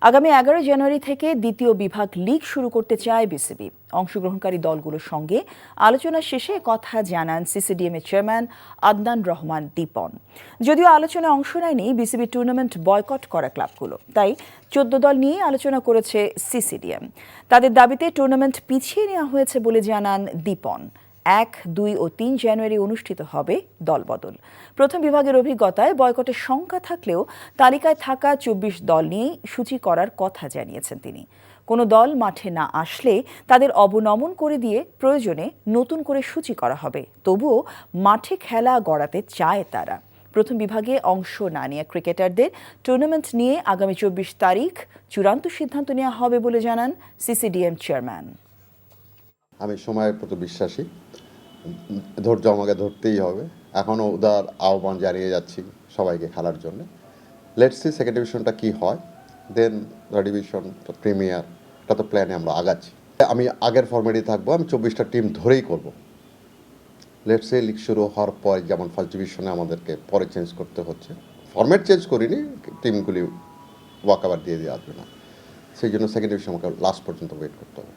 আগামী 11 জানুয়ারি থেকে দ্বিতীয় বিভাগ লীগ শুরু করতে চায় বিসিবি। অংশগ্রহণকারী দলগুলোর সঙ্গে আলোচনা শেষে কথা জানান সিসিডিএম এর চেয়ারম্যান আদনান রহমান দীপন। যদিও আলোচনায় অংশ নেয়নি বিসিবি টুর্নামেন্ট বয়কট করা ক্লাবগুলো, তাই 14 দল নিয়ে আলোচনা করেছে সিসিডিএম। তাদের দাবিতে টুর্নামেন্ট পিছিয়ে নেওয়া হয়েছে বলে জানান দীপন। 1, 2 ও 3 জানুয়ারি অনুষ্ঠিত হবে দলবদল। প্রথম বিভাগের অভিজ্ঞতায় বয়কটের শঙ্কা থাকলেও তালিকায় থাকা 24 দল নিয়েই সূচি করার কথা জানিয়েছেন তিনি। কোনো দল মাঠে না আসলে তাদের অবনমন করে দিয়ে প্রয়োজনে নতুন করে সূচি করা হবে। তবুও মাঠে খেলা গড়াতে চায় তারা। প্রথম বিভাগে অংশ না নেওয়া ক্রিকেটারদের টুর্নামেন্ট নিয়ে আগামী 24 তারিখ চূড়ান্ত সিদ্ধান্ত নেওয়া হবে বলে জানান সিসিডিএম চেয়ারম্যান। আমি সময়ের প্রতি বিশ্বাসী, ধৈর্য আমাকে ধরতেই হবে। এখনও উদার আহ্বান জানিয়ে যাচ্ছি সবাইকে খেলার জন্য। লেটস সি সেকেন্ড ডিভিশনটা কী হয়, দেন থার্ড ডিভিশন, প্রিমিয়ার, এটা তো প্ল্যানে আমরা আগাচ্ছি। আমি আগের ফর্মেটই থাকবো, আমি 24টা টিম ধরেই করব। লেটস সি লিগ শুরু হওয়ার পর যেমন ফার্স্ট ডিভিশনে আমাদেরকে পরে চেঞ্জ করতে হচ্ছে, ফর্মেট চেঞ্জ করিনি, টিমগুলি ওয়াকওভার দিয়ে আসবে না, সেই জন্য সেকেন্ড ডিভিশন আমাকে লাস্ট পর্যন্ত ওয়েট করতে হবে।